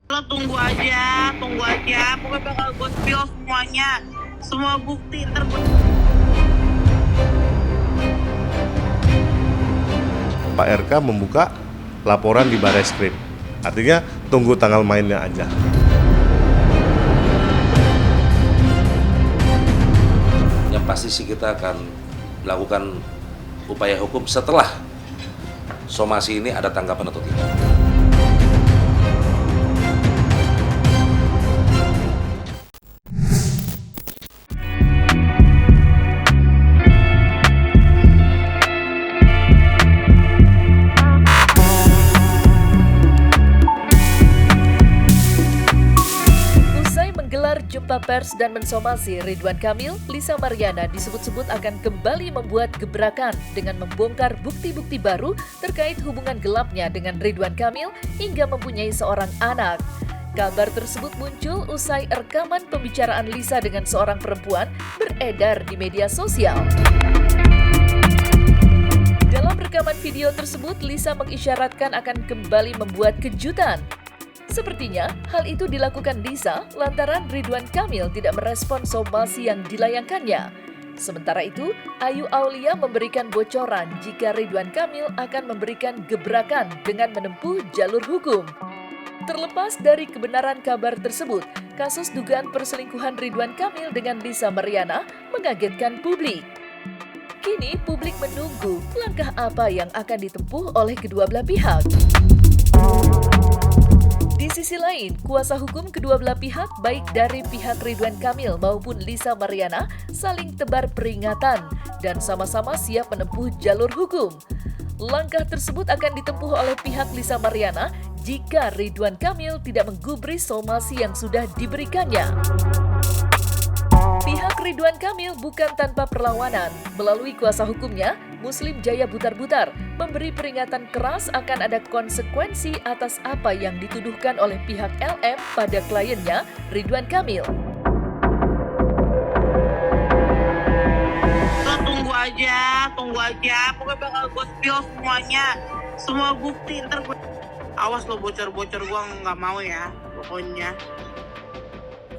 Lo tunggu aja. Pokoknya bakal gue spill semuanya. Semua bukti ntar Pak RK membuka laporan di Barreskrim. Artinya tunggu tanggal mainnya aja. Yang pasti sih kita akan melakukan upaya hukum setelah somasi ini ada tanggapan atau tidak. Menggelar jumpa pers dan mensomasi Ridwan Kamil, Lisa Maryana disebut-sebut akan kembali membuat gebrakan dengan membongkar bukti-bukti baru terkait hubungan gelapnya dengan Ridwan Kamil hingga mempunyai seorang anak. Kabar tersebut muncul usai rekaman pembicaraan Lisa dengan seorang perempuan beredar di media sosial. Dalam rekaman video tersebut, Lisa mengisyaratkan akan kembali membuat kejutan. Sepertinya, hal itu dilakukan Lisa lantaran Ridwan Kamil tidak merespon somasi yang dilayangkannya. Sementara itu, Ayu Aulia memberikan bocoran jika Ridwan Kamil akan memberikan gebrakan dengan menempuh jalur hukum. Terlepas dari kebenaran kabar tersebut, kasus dugaan perselingkuhan Ridwan Kamil dengan Lisa Maryana mengagetkan publik. Kini, publik menunggu langkah apa yang akan ditempuh oleh kedua belah pihak. Di sisi lain, kuasa hukum kedua belah pihak baik dari pihak Ridwan Kamil maupun Lisa Maryana saling tebar peringatan dan sama-sama siap menempuh jalur hukum. Langkah tersebut akan ditempuh oleh pihak Lisa Maryana jika Ridwan Kamil tidak menggubris somasi yang sudah diberikannya. Pihak Ridwan Kamil bukan tanpa perlawanan. Melalui kuasa hukumnya, Muslim Jaya Butar-Butar memberi peringatan keras akan ada konsekuensi atas apa yang dituduhkan oleh pihak LM pada kliennya, Ridwan Kamil. lo tunggu aja. Pokoknya bakal gue spill semuanya. Semua bukti ntar gue. Awas lo bocor-bocor, gue nggak mau ya. Pokoknya.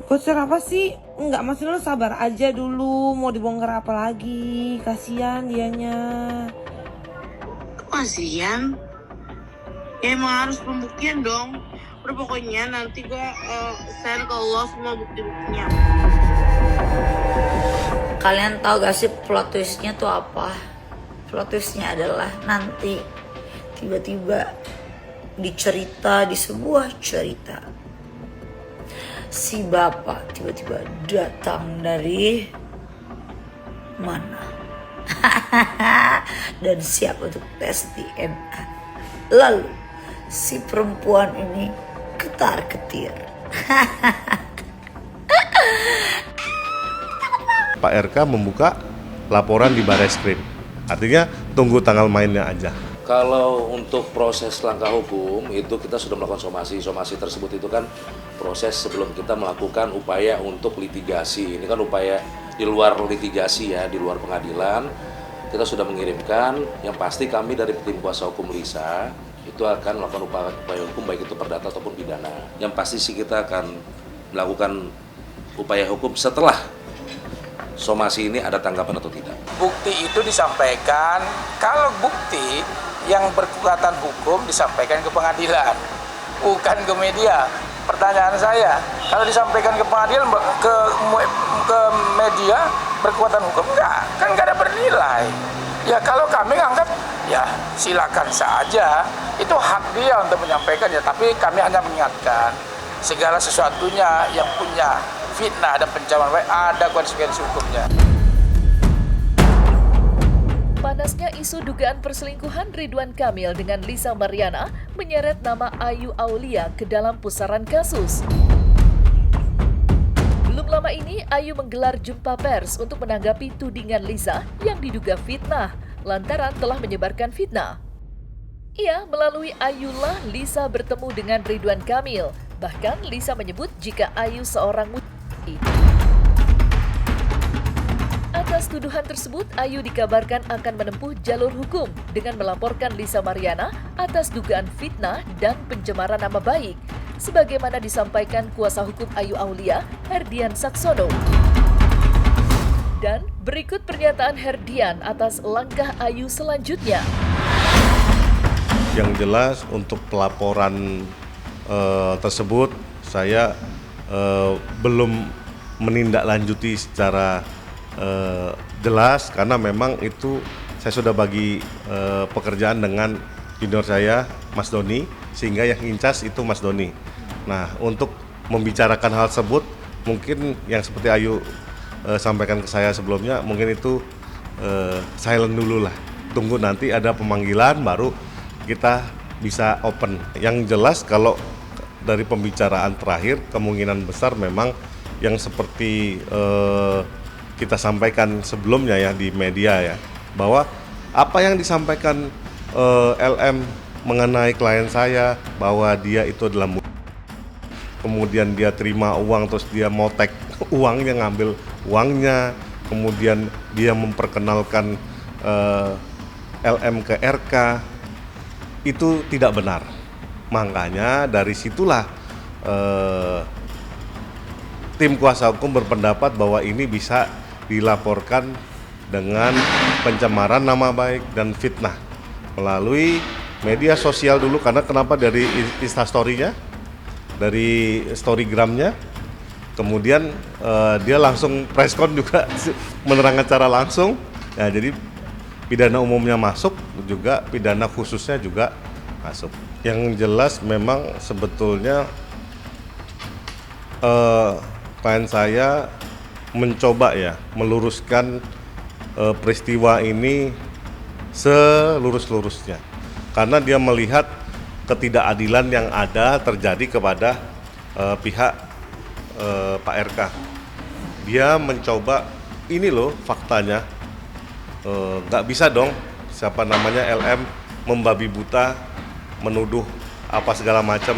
Bocor apa sih? Enggak, maksudnya lu sabar aja dulu. Mau dibongkar apa lagi? Kasihan dianya. Kasian. Ya emang harus pembuktian dong. Udah pokoknya nanti gue send ke lo semua bukti-buktinya. Kalian tahu gak sih plot twistnya tuh apa? Plot twistnya adalah nanti tiba-tiba dicerita di sebuah cerita, si bapak tiba-tiba datang dari mana dan siap untuk tes DNA. Lalu si perempuan ini ketar-ketir. Pak RK membuka laporan di Barreskrim. Artinya tunggu tanggal mainnya aja. Kalau untuk proses langkah hukum itu kita sudah melakukan somasi. Somasi tersebut itu kan proses sebelum kita melakukan upaya untuk litigasi. Ini kan upaya di luar litigasi ya, di luar pengadilan. Kita sudah mengirimkan, yang pasti kami dari tim kuasa hukum Lisa itu akan melakukan upaya hukum baik itu perdata ataupun pidana. Yang pasti sih kita akan melakukan upaya hukum setelah somasi ini ada tanggapan atau tidak. Bukti itu disampaikan, kalau bukti yang berkekuatan hukum disampaikan ke pengadilan, bukan ke media. Pertanyaan saya, kalau disampaikan ke pengadilan, ke media berkekuatan hukum, enggak, kan enggak ada bernilai. Ya kalau kami anggap, ya silakan saja, itu hak dia untuk menyampaikan ya, tapi kami hanya mengingatkan, segala sesuatunya yang punya fitnah dan pencemaran ada konsekuensi hukumnya. Panasnya isu dugaan perselingkuhan Ridwan Kamil dengan Lisa Maryana menyeret nama Ayu Aulia ke dalam pusaran kasus. Belum lama ini, Ayu menggelar jumpa pers untuk menanggapi tudingan Lisa yang diduga fitnah lantaran telah menyebarkan fitnah. Ia melalui Ayulah Lisa bertemu dengan Ridwan Kamil. Bahkan Lisa menyebut jika Ayu seorang musisi. Atas tuduhan tersebut, Ayu dikabarkan akan menempuh jalur hukum dengan melaporkan Lisa Maryana atas dugaan fitnah dan pencemaran nama baik. sebagaimana disampaikan kuasa hukum Ayu Aulia, Herdian Saksono. Dan berikut pernyataan Herdian atas langkah Ayu selanjutnya. Yang jelas untuk pelaporan tersebut saya belum menindaklanjuti secara jelas karena memang itu saya sudah bagi pekerjaan dengan junior saya, Mas Doni, sehingga yang incas itu Mas Doni. Nah, untuk membicarakan hal tersebut mungkin yang seperti Ayu sampaikan ke saya sebelumnya, mungkin itu silent dulu lah. Tunggu nanti ada pemanggilan baru kita bisa open. Yang jelas kalau dari pembicaraan terakhir kemungkinan besar memang yang seperti kita sampaikan sebelumnya ya di media ya, bahwa apa yang disampaikan LM mengenai klien saya bahwa dia itu adalah kemudian dia terima uang terus dia motek uangnya, ngambil uangnya, kemudian dia memperkenalkan LM ke RK, itu tidak benar. Makanya dari situlah tim kuasa hukum berpendapat bahwa ini bisa dilaporkan dengan pencemaran nama baik dan fitnah melalui media sosial dulu. Karena kenapa dari Instastory-nya, dari Storygramnya, kemudian dia langsung preskon juga menerangkan secara langsung. Nah, jadi pidana umumnya masuk, juga pidana khususnya juga masuk. Yang jelas memang sebetulnya klien saya mencoba ya meluruskan peristiwa ini selurus-lurusnya, karena dia melihat ketidakadilan yang ada terjadi kepada pihak Pak RK. Dia mencoba, ini loh faktanya, nggak bisa dong siapa namanya LM membabi buta menuduh apa segala macam,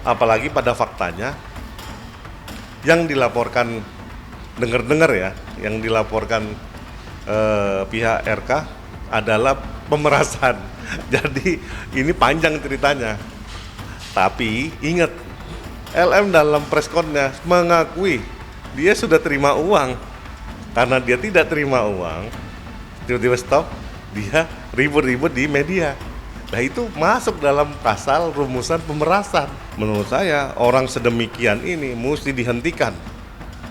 apalagi pada faktanya yang dilaporkan, dengar-dengar ya, yang dilaporkan pihak RK adalah pemerasan. Jadi ini panjang ceritanya. Tapi ingat, LM dalam preskonnya mengakui dia sudah terima uang. Karena dia tidak terima uang, tiba-tiba stop, dia ribut-ribut di media. Nah, itu masuk dalam pasal rumusan pemerasan. Menurut saya orang sedemikian ini mesti dihentikan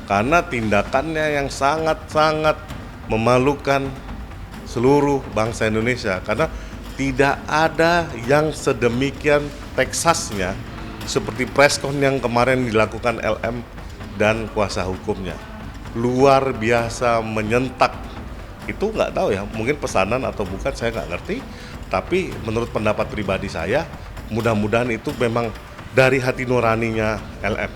karena tindakannya yang sangat-sangat memalukan seluruh bangsa Indonesia, karena tidak ada yang sedemikian teksasnya seperti preskon yang kemarin dilakukan LM dan kuasa hukumnya. Luar biasa menyentak. Itu nggak tahu ya, mungkin pesanan atau bukan, saya nggak ngerti. Tapi menurut pendapat pribadi saya, mudah-mudahan itu memang dari hati nuraninya LM.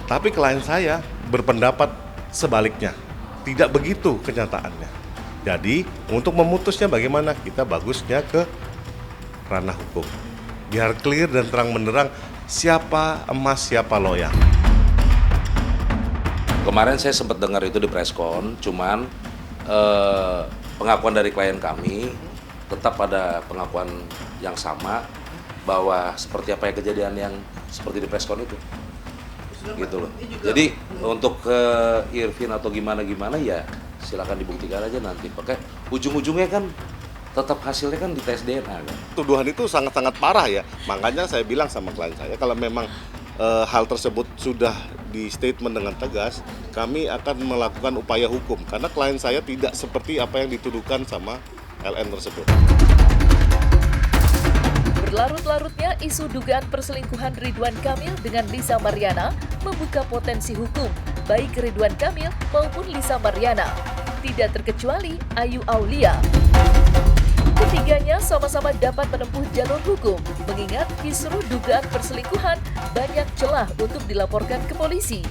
Tapi klien saya berpendapat sebaliknya, tidak begitu kenyataannya. Jadi untuk memutusnya bagaimana, kita bagusnya ke ranah hukum, biar clear dan terang benderang siapa emas siapa loyang. Kemarin saya sempat dengar itu di preskon, cuman pengakuan dari klien kami tetap pada pengakuan yang sama, bahwa seperti apa ya kejadian yang seperti di preskon itu, gitu loh. Jadi untuk ke Irvin atau gimana ya silakan dibuktikan aja nanti. Pakai ujung-ujungnya kan tetap hasilnya kan di tes DNA kan. Tuduhan itu sangat-sangat parah ya. Makanya saya bilang sama klien saya, kalau memang hal tersebut sudah di statement dengan tegas, kami akan melakukan upaya hukum. Karena klien saya tidak seperti apa yang dituduhkan sama LM tersebut. Berlarut-larutnya isu dugaan perselingkuhan Ridwan Kamil dengan Lisa Mariana membuka potensi hukum baik Ridwan Kamil maupun Lisa Mariana, tidak terkecuali Ayu Aulia. Ketiganya sama-sama dapat menempuh jalur hukum, mengingat kisruh dugaan perselingkuhan banyak celah untuk dilaporkan ke polisi.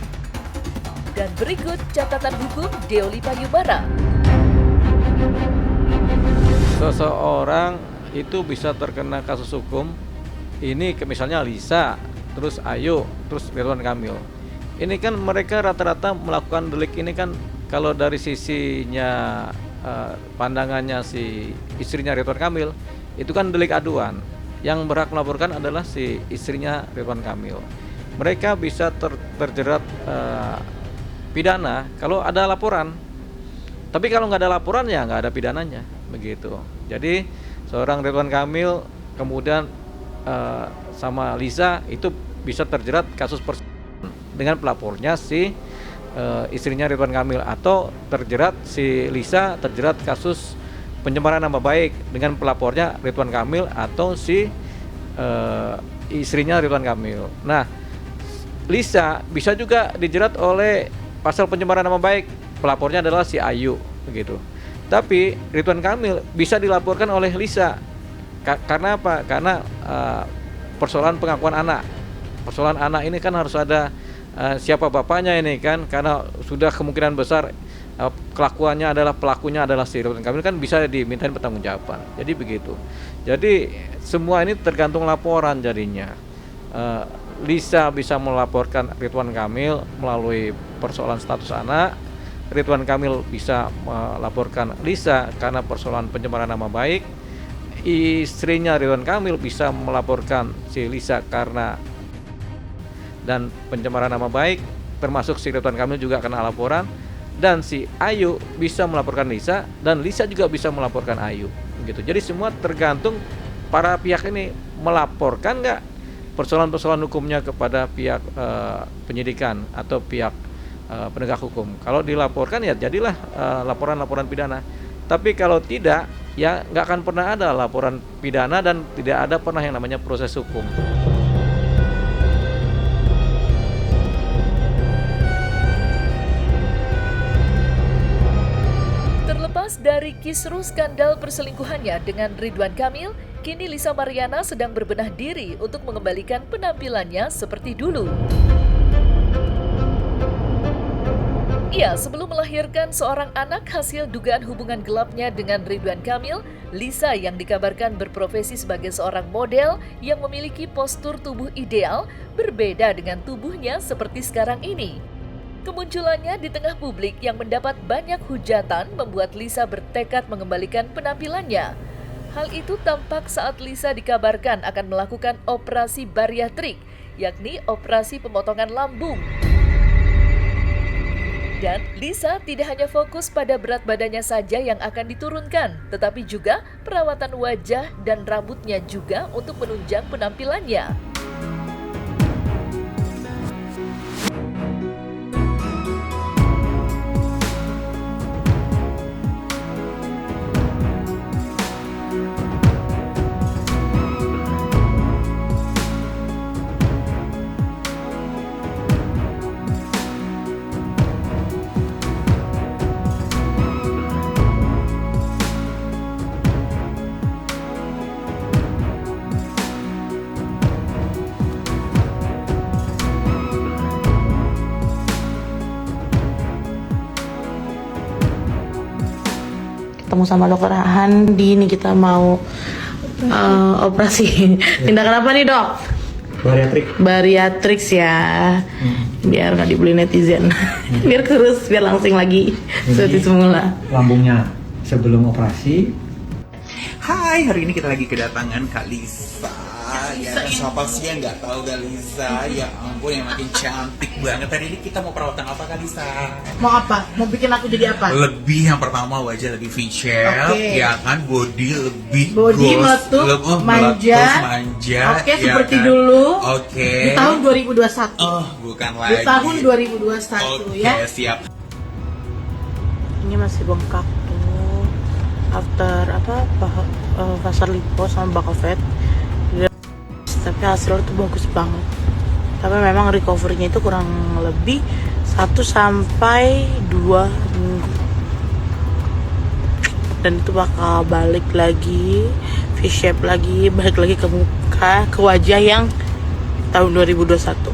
Dan berikut catatan hukum Deoli Payubara. Seseorang itu bisa terkena kasus hukum, ini misalnya Lisa, terus Ayu, terus Ridwan Kamil. Ini kan mereka rata-rata melakukan delik ini kan, kalau dari sisinya pandangannya si istrinya Ridwan Kamil, itu kan delik aduan. Yang berhak melaporkan adalah si istrinya Ridwan Kamil. mereka bisa terjerat pidana kalau ada laporan. Tapi kalau nggak ada laporan ya nggak ada pidananya, begitu. Jadi seorang Ridwan Kamil kemudian sama Lisa itu bisa terjerat kasus dengan pelapornya si istrinya Ridwan Kamil, atau terjerat si Lisa terjerat kasus pencemaran nama baik dengan pelapornya Ridwan Kamil atau si istrinya Ridwan Kamil. Nah, Lisa bisa juga dijerat oleh pasal pencemaran nama baik, pelapornya adalah si Ayu, begitu. Tapi Ridwan Kamil bisa dilaporkan oleh Lisa. Karena apa? Karena persoalan pengakuan anak. Persoalan anak ini kan harus ada siapa bapaknya ini kan, karena sudah kemungkinan besar kelakuannya adalah pelakunya adalah si Ridwan Kamil, kan bisa dimintain pertanggungjawaban. Jadi begitu. Jadi semua ini tergantung laporan jadinya. Lisa bisa melaporkan Ridwan Kamil melalui persoalan status anak. Ridwan Kamil bisa melaporkan Lisa karena persoalan pencemaran nama baik. Istrinya Ridwan Kamil bisa melaporkan si Lisa karena dan pencemaran nama baik, termasuk si Ridwan Kamil juga kena laporan, dan si Ayu bisa melaporkan Lisa dan Lisa juga bisa melaporkan Ayu, gitu. Jadi semua tergantung para pihak ini melaporkan nggak persoalan-persoalan hukumnya kepada pihak penyidikan atau pihak penegak hukum. Kalau dilaporkan ya jadilah laporan-laporan pidana. Tapi kalau tidak, ya nggak akan pernah ada laporan pidana dan tidak ada pernah yang namanya proses hukum. Terlepas dari kisru skandal perselingkuhannya dengan Ridwan Kamil, kini Lisa Mariana sedang berbenah diri untuk mengembalikan penampilannya seperti dulu. Ya, sebelum melahirkan seorang anak hasil dugaan hubungan gelapnya dengan Ridwan Kamil, Lisa yang dikabarkan berprofesi sebagai seorang model yang memiliki postur tubuh ideal berbeda dengan tubuhnya seperti sekarang ini. Kemunculannya di tengah publik yang mendapat banyak hujatan membuat Lisa bertekad mengembalikan penampilannya. Hal itu tampak saat Lisa dikabarkan akan melakukan operasi bariatrik, yakni operasi pemotongan lambung. Dan Lisa tidak hanya fokus pada berat badannya saja yang akan diturunkan, tetapi juga perawatan wajah dan rambutnya juga untuk menunjang penampilannya. Ketemu sama dokter Handi, ini kita mau operasi. Tindakan apa nih, Dok? Bariatriks ya. Biar nggak dibeli netizen. Biar kurus, biar langsing lagi seperti semula. Lambungnya sebelum operasi. Hai, hari ini kita lagi kedatangan Kak Lisa. Ya, siapa sih yang nggak tahu Kak Lisa? Ya ampun, yang makin cantik banget. Hari ini kita mau perawatan apa, Kak Lisa? Mau apa? Mau bikin aku jadi apa? Lebih, yang pertama wajah lebih V-shape, ya kan, body lebih meletup, manja. Oke, ya seperti kan? dulu. Oke. Di tahun 2021. Oh, bukan Di lagi. tahun 2021 ya. Oke, siap. Ini masih bengkak tuh. After pasar lipo sama Bakovet. Tapi hasilnya tuh bagus banget. Tapi memang recovery-nya itu kurang lebih 1 sampai 2 minggu. Dan itu bakal balik lagi, V-shape lagi, balik lagi ke muka, ke wajah yang tahun 2021.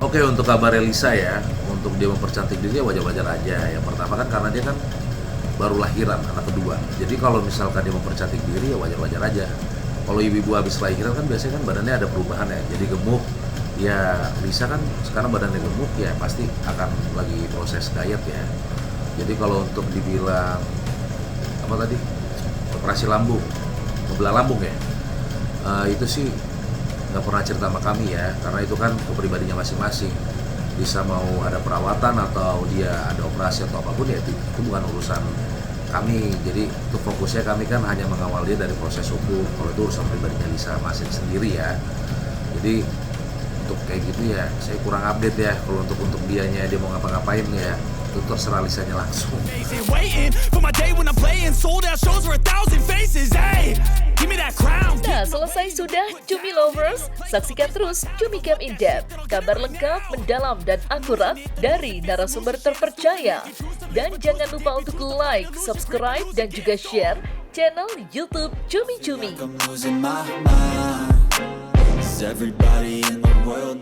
Oke, untuk kabar Lisa ya, untuk dia mempercantik diri ya wajar-wajar aja. Yang pertama kan karena dia kan baru lahiran, anak kedua. Jadi kalau misalkan dia mempercantik diri ya wajar-wajar aja. Kalau ibu-ibu habis lahiran kan biasanya kan badannya ada perubahan ya, jadi gemuk, Ya Lisa kan sekarang badannya gemuk ya, pasti akan lagi proses diet ya. Jadi kalau untuk dibilang apa tadi, operasi lambung, membelah lambung ya, itu sih nggak pernah cerita sama kami ya, karena itu kan kepribadiannya masing-masing. Bisa mau ada perawatan atau dia ada operasi atau apapun ya, itu bukan urusan kami. Jadi itu fokusnya kami kan hanya mengawal dia dari proses hukum. Kalau itu urusan pribadinya Lisa masing sendiri ya. Jadi untuk kayak gitu ya saya kurang update ya. Kalau untuk dianya dia mau ngapa-ngapain ya, itu terserah Lisanya langsung. Nah, selesai sudah Cumi Lovers, saksikan terus Cumi Camp In Depth, kabar lengkap, mendalam, dan akurat dari narasumber terpercaya. Dan jangan lupa untuk like, subscribe, dan juga share channel YouTube Cumi Cumi. Everybody in the world